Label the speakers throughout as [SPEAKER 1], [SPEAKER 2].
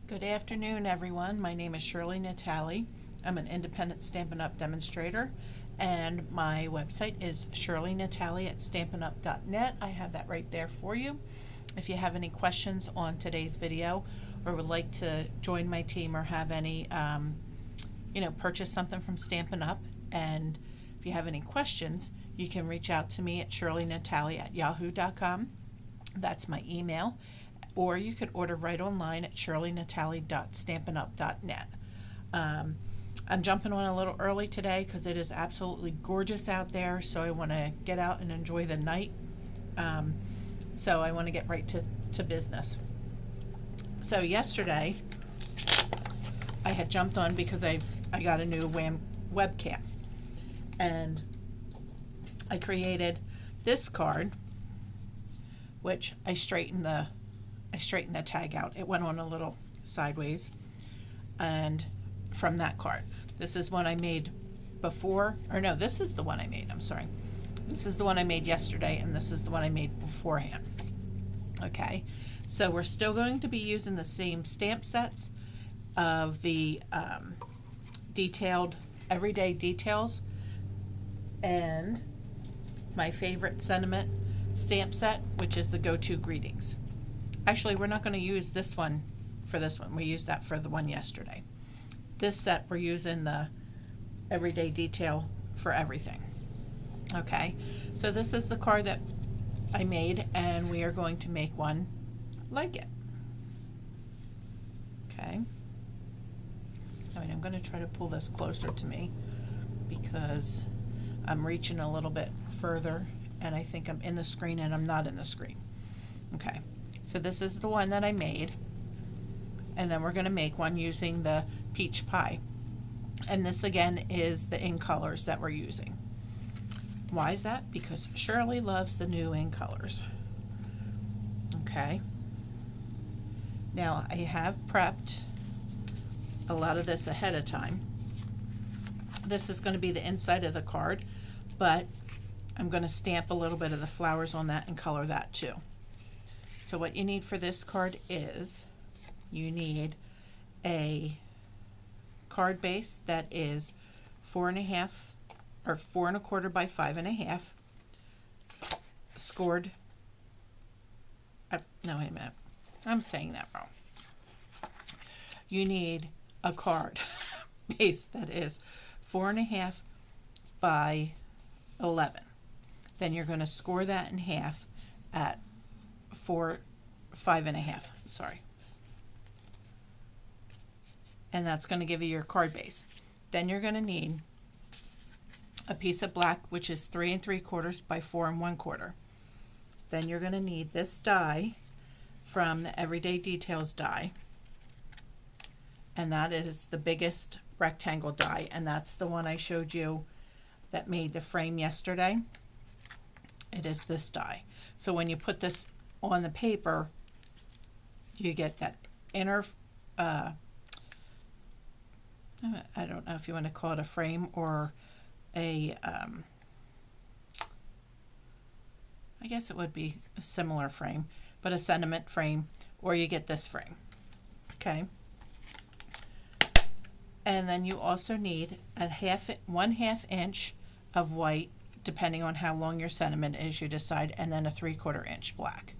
[SPEAKER 1] Good afternoon, everyone. My name is Shirley Natali. I'm an independent Stampin' Up! Demonstrator, and my website is shirleynatali@stampinup.net. I have that right there for you. If you have any questions on today's video or would like to join my team or have any, purchase something from Stampin' Up! And if you have any questions, you can reach out to me at shirleynatali@yahoo.com. That's my email. Or you could order right online at shirleynatali.stampinup.net. I'm jumping on a little early today because it is absolutely gorgeous out there, so I want to get out and enjoy the night. So I want to get right to business. So yesterday, I had jumped on because I got a new webcam, and I created this card, which I straightened the tag out. It went on a little sideways, and from that card, this is one I made before, or no, this is the one I made, I'm sorry. This is the one I made yesterday, and this is the one I made beforehand. Okay, so we're still going to be using the same stamp sets of the detailed everyday details and my favorite sentiment stamp set, which is the go-to greetings. Actually, we're not going to use this one for this one. We used that for the one yesterday. This set, we're using the everyday detail for everything. Okay, so this is the card that I made, and we are going to make one like it. Okay. I'm going to try to pull this closer to me because I'm reaching a little bit further, and I think I'm in the screen, and I'm not in the screen. Okay. So this is the one that I made, and then we're going to make one using the peach pie. And this again is the incolors that we're using. Why is that? Because Shirley loves the new incolors. Okay. Now I have prepped a lot of this ahead of time. This is going to be the inside of the card, but I'm going to stamp a little bit of the flowers on that and color that too. So what you need for this card is you need a card base that is 4.5 or 4 1/4 by 5.5 scored. No, wait a minute. I'm saying that wrong. You need a card base that is 4.5 by 11. Then you're going to score that in half at 5.5, sorry. And that's going to give you your card base. Then you're going to need a piece of black, which is 3 3/4 by 4 1/4. Then you're going to need this die from the Everyday Details die, and that is the biggest rectangle die, and that's the one I showed you that made the frame yesterday. It is this die. So when you put this on the paper, you get that inner, I don't know if you want to call it a frame or a, I guess it would be a similar frame, but a sentiment frame, or you get this frame. Okay. And then you also need a 1/2 inch of white, depending on how long your sentiment is, you decide, and then a 3/4 inch black.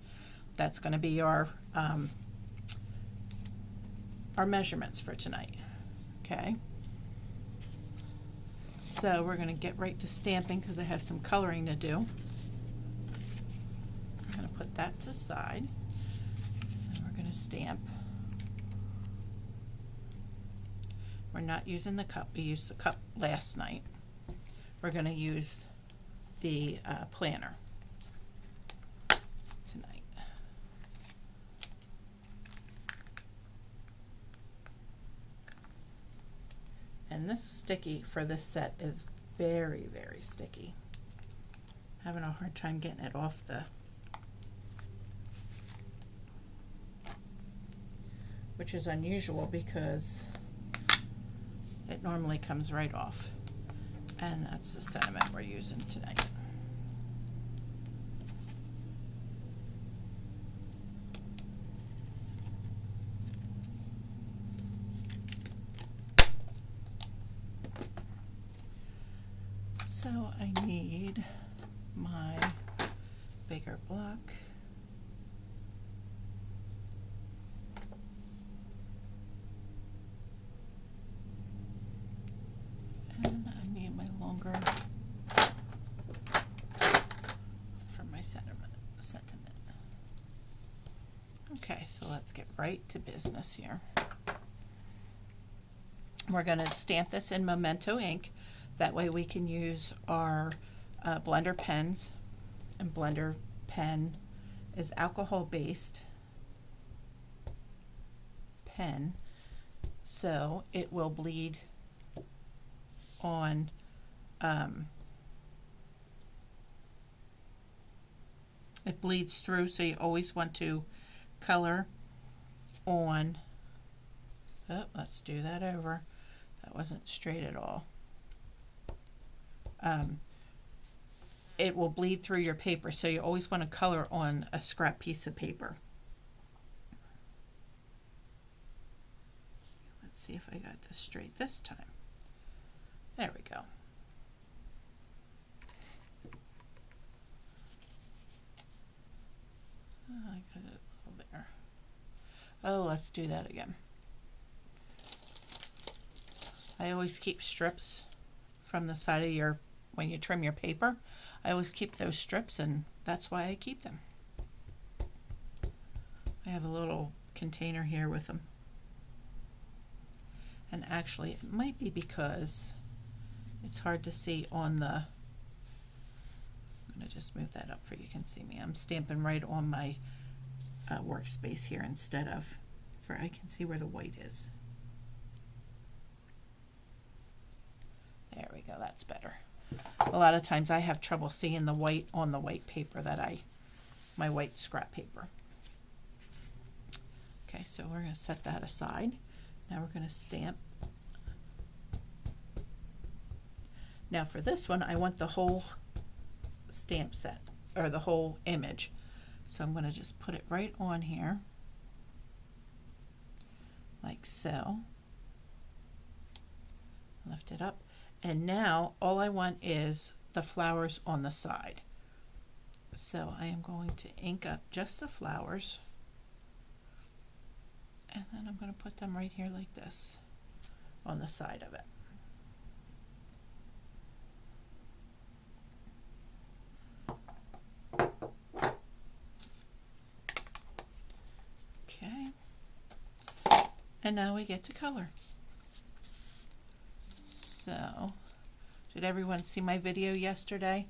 [SPEAKER 1] That's going to be our measurements for tonight. Okay. So we're going to get right to stamping because I have some coloring to do. I'm going to put that to the side, and we're going to stamp. We're not using the cup. We used the cup last night. We're going to use the planner tonight. And this sticky for this set is very, very sticky. Having a hard time getting it off the, which is unusual because it normally comes right off. And that's the sentiment we're using tonight. bigger block. And I need my longer for my sentiment. Okay, so let's get right to business here. We're going to stamp this in Memento ink. That way we can use our blender pens. And blender pen is alcohol based pen, so it will bleed on it bleeds through, so you always want to color on, oh, let's do that over, that wasn't straight at all. It will bleed through your paper, so you always want to color on a scrap piece of paper. Let's see if I got this straight this time. There we go. I got it a little there. Oh, let's do that again. I always keep strips from the side of your, when you trim your paper, I always keep those strips, and that's why I keep them. I have a little container here with them. And actually, it might be because it's hard to see on the, I'm going to just move that up so you can see me. I'm stamping right on my workspace here instead of, for I can see where the white is. There we go, that's better. A lot of times I have trouble seeing the white on the white paper that my white scrap paper. Okay, so we're going to set that aside. Now we're going to stamp. Now for this one, I want the whole stamp set, or the whole image. So I'm going to just put it right on here, like so. Lift it up. And now all I want is the flowers on the side. So I am going to ink up just the flowers. And then I'm going to put them right here like this on the side of it. Okay. And now we get to color. So, did everyone see my video yesterday?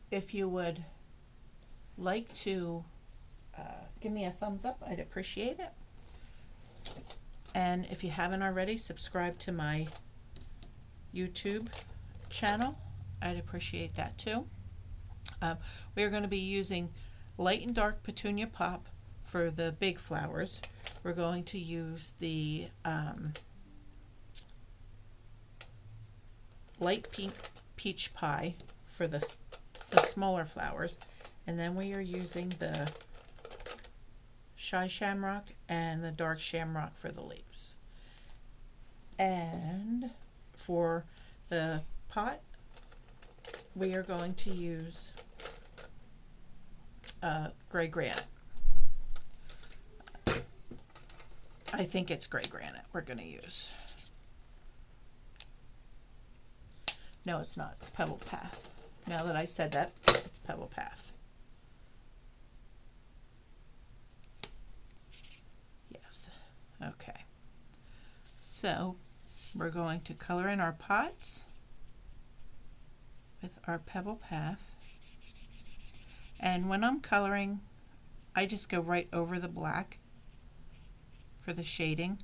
[SPEAKER 1] If you would like to give me a thumbs up, I'd appreciate it. And if you haven't already, subscribe to my YouTube channel. I'd appreciate that too. We are going to be using light and dark petunia pop for the big flowers. We're going to use the light pink peach pie for the smaller flowers, and then we are using the shy shamrock and the dark shamrock for the leaves. And for the pot, we are going to use gray granite. I think it's gray granite we're going to use. No, it's not. It's Pebble Path. Now that I said that, it's Pebble Path. Yes. Okay. So we're going to color in our pots with our Pebble Path. And when I'm coloring, I just go right over the black for the shading.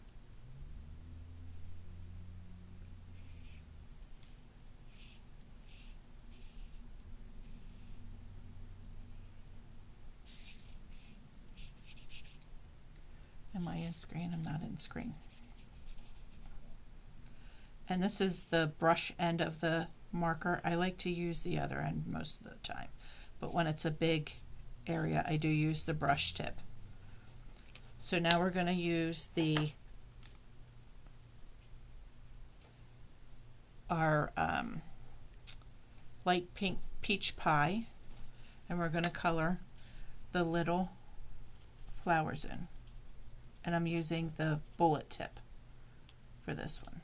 [SPEAKER 1] Am I in screen? I'm not in screen. And this is the brush end of the marker. I like to use the other end most of the time, but when it's a big area, I do use the brush tip. So now we're going to use our light pink peach pie and we're going to color the little flowers in. And I'm using the bullet tip for this one.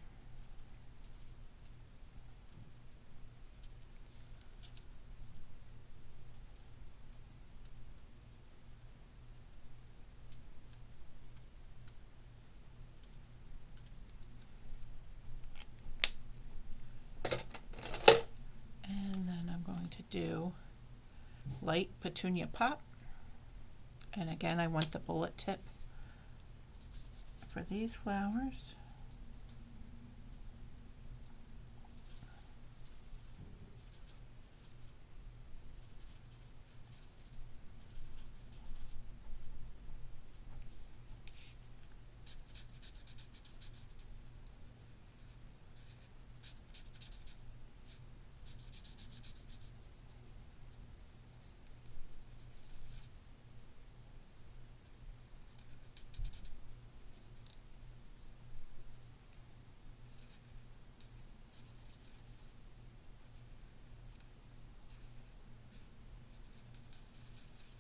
[SPEAKER 1] And then I'm going to do light petunia pop. And again, I want the bullet tip for these flowers.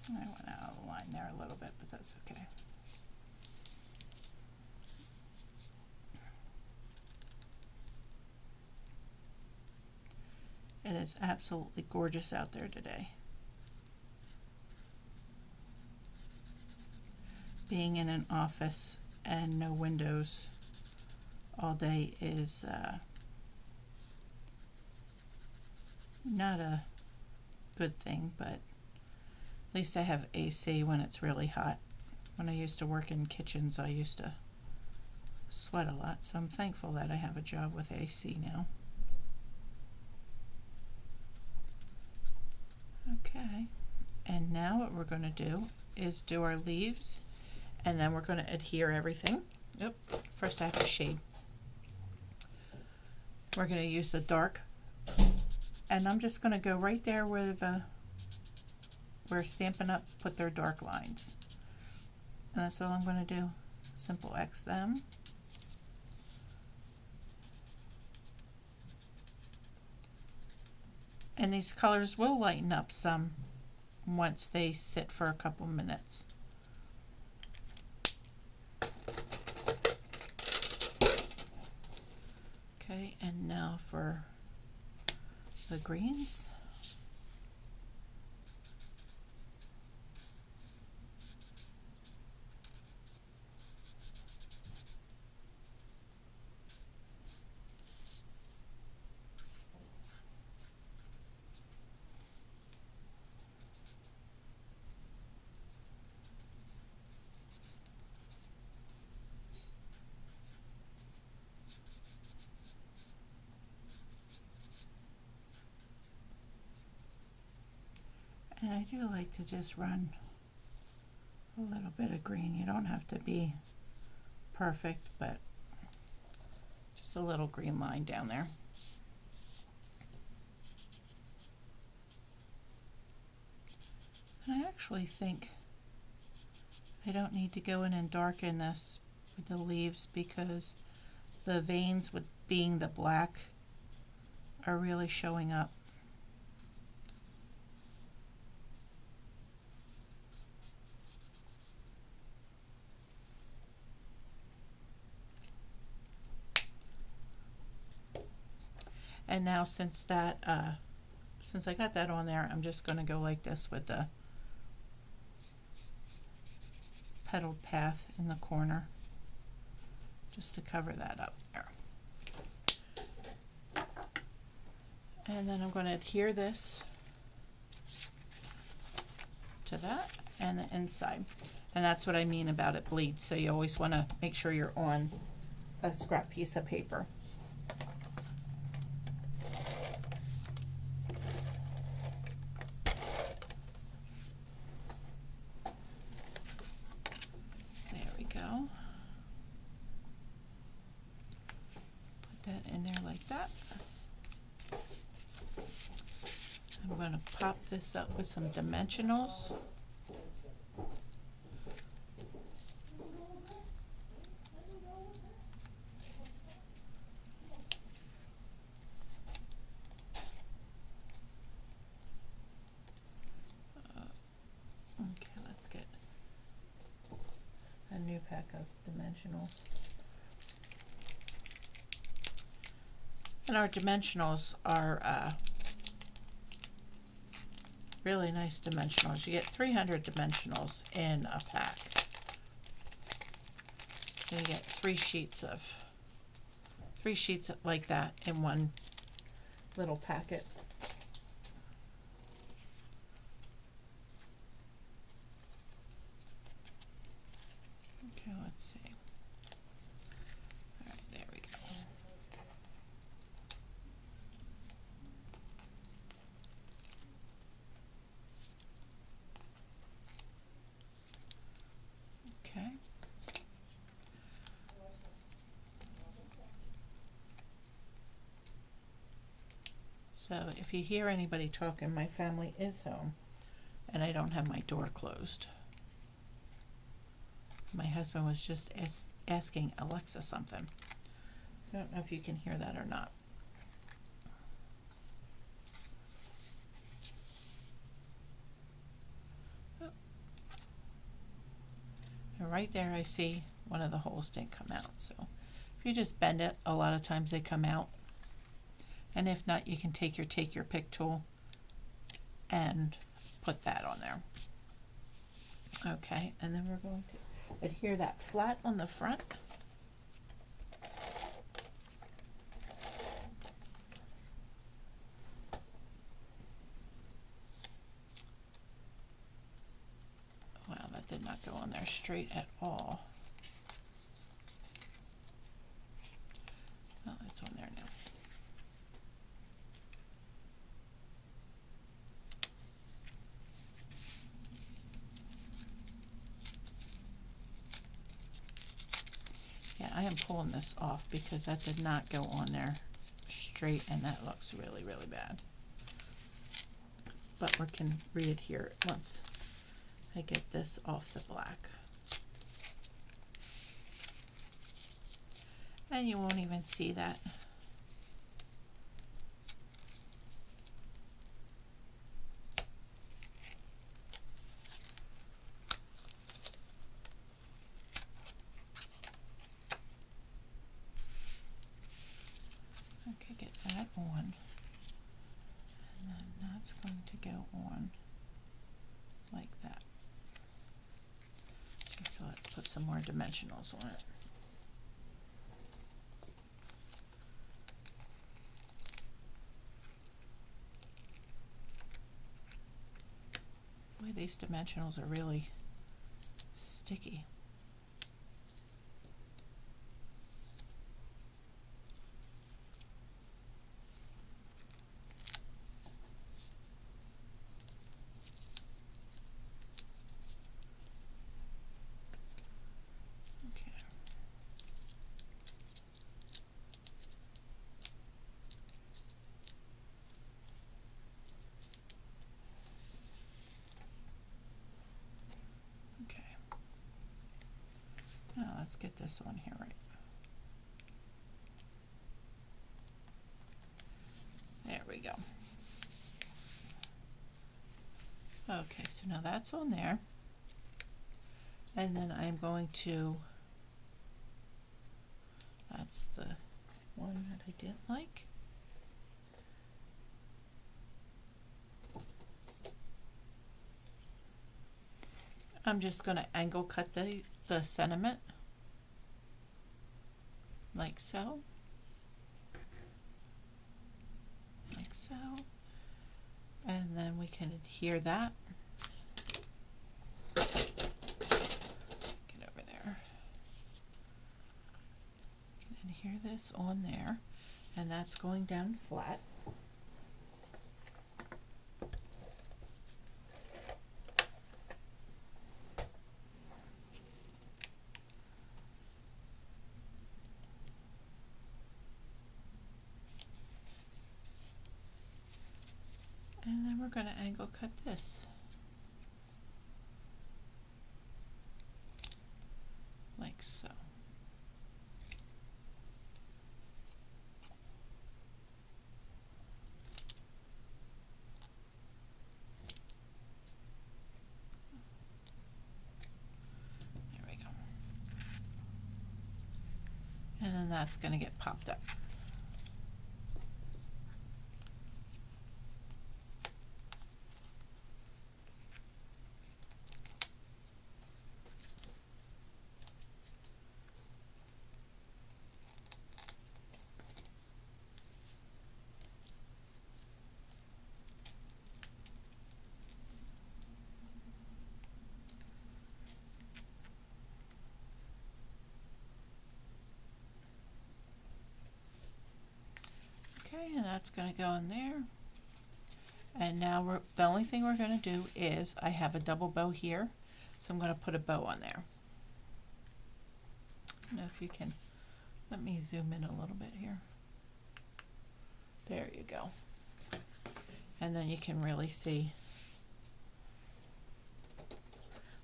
[SPEAKER 1] I went out of the line there a little bit, but that's okay. It is absolutely gorgeous out there today. Being in an office and no windows all day is not a good thing, but at least I have AC when it's really hot. When I used to work in kitchens, I used to sweat a lot, so I'm thankful that I have a job with AC now. Okay, and now what we're going to do is do our leaves, and then we're going to adhere everything. Yep. First I have to shade. We're going to use the dark, and I'm just going to go right there where Stampin' Up put their dark lines. And that's all I'm going to do. Simple X them. And these colors will lighten up some once they sit for a couple minutes. Okay, and now for the greens. And I do like to just run a little bit of green. You don't have to be perfect, but just a little green line down there. And I actually think I don't need to go in and darken this with the leaves because the veins, with being the black, are really showing up. And now since I got that on there, I'm just going to go like this with the petaled path in the corner, just to cover that up there. And then I'm going to adhere this to that and the inside. And that's what I mean about it bleeds. So you always want to make sure you're on a scrap piece of paper. I'm going to pop this up with some dimensionals. new pack of dimensionals. And our dimensionals are really nice dimensionals. You get 300 dimensionals in a pack. So you get three sheets like that in one little packet. Okay, let's see. All right, there we go. Okay. So if you hear anybody talking, my family is home and I don't have my door closed. My husband was just asking Alexa something. I don't know if you can hear that or not. Oh. And right there I see one of the holes didn't come out. So if you just bend it, a lot of times they come out. And if not, you can take your pick tool and put that on there. Okay, and then we're going to adhere that flat on the front. Wow, that did not go on there straight at all. Oh, it's on there now. I am pulling this off because that did not go on there straight and that looks really, really bad. But we can re-adhere it once I get this off the black. And you won't even see that. Okay, get that on. And then that's going to go on like that. Okay, so let's put some more dimensionals on it. Boy, these dimensionals are really sticky. Now let's get this one here right. There we go. Okay, so now that's on there. And then I'm going to, that's the one that I didn't like. I'm just going to angle cut the sentiment like so, and then we can adhere that. Get over there. We can adhere this on there, and that's going down flat. And then we're going to angle cut this. Like so. There we go. that's going to get popped up. Okay, and that's going to go in there. And now the only thing we're going to do is I have a double bow here, so I'm going to put a bow on there. I don't know if you can, let me zoom in a little bit here. There you go. And then you can really see,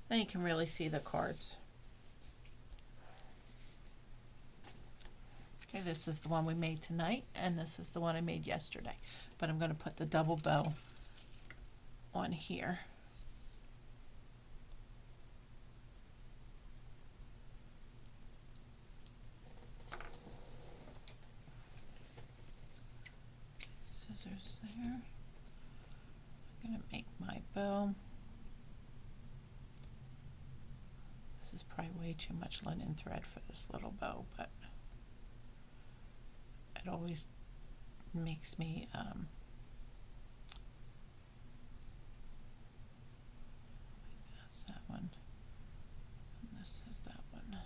[SPEAKER 1] the cards. Okay, this is the one we made tonight, and this is the one I made yesterday. But I'm going to put the double bow on here. Scissors there. I'm going to make my bow. This is probably way too much linen thread for this little bow, but it always makes me that's that one, and this is that one.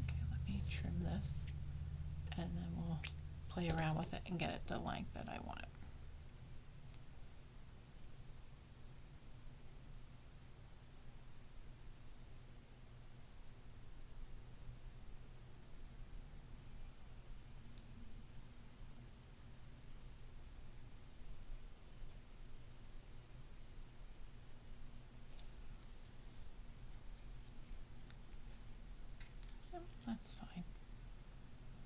[SPEAKER 1] Okay, let me trim this, and then we'll play around with it and get it the length that I want it. That's fine.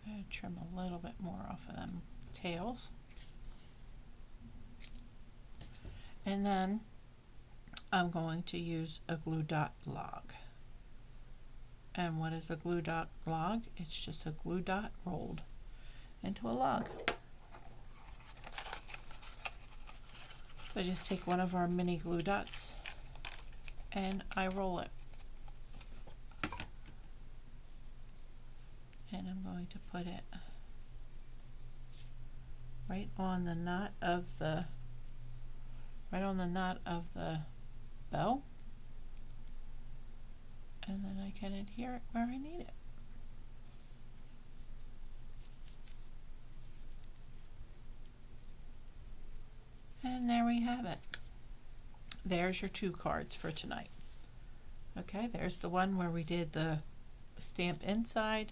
[SPEAKER 1] I'm going to trim a little bit more off of them tails. And then I'm going to use a glue dot log. And what is a glue dot log? It's just a glue dot rolled into a log. So I just take one of our mini glue dots and I roll it. And I'm going to put it right on the knot of the bow, and then I can adhere it where I need it. And there we have it. There's your 2 cards for tonight. Okay, there's the one where we did the stamp inside.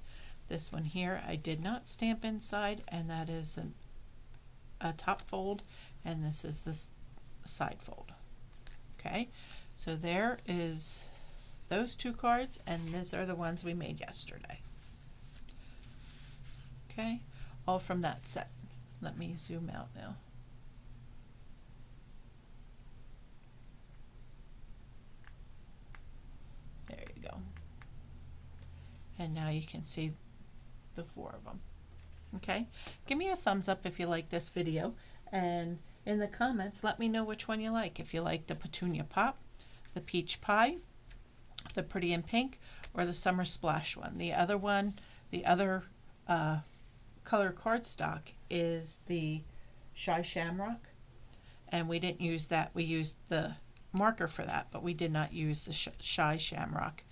[SPEAKER 1] This one here I did not stamp inside, and that is a top fold, and this is this side fold. Okay, so there is those 2 cards, and these are the ones we made yesterday. Okay, all from that set. Let me zoom out now. There you go. And now you can see the 4 of them. Okay, give me a thumbs up if you like this video, and in the comments let me know which one you like. If you like the petunia pop, the peach pie, the pretty in pink, or the summer splash one. The other one, the other color cardstock is the shy shamrock, and we didn't use that. We used the marker for that, but we did not use the shy shamrock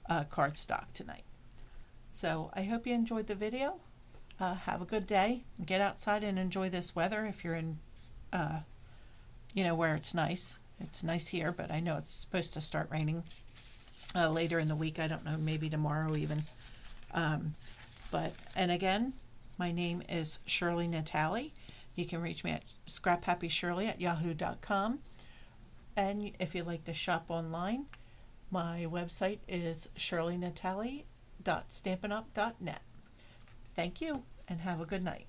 [SPEAKER 1] cardstock tonight. So I hope you enjoyed the video. Have a good day. Get outside and enjoy this weather if you're in, where it's nice. It's nice here, but I know it's supposed to start raining later in the week. I don't know, maybe tomorrow even. And again, my name is Shirley Natali. You can reach me at scraphappyshirley@yahoo.com. And if you'd like to shop online, my website is shirleynatali.stampinup.net. Thank you, and have a good night.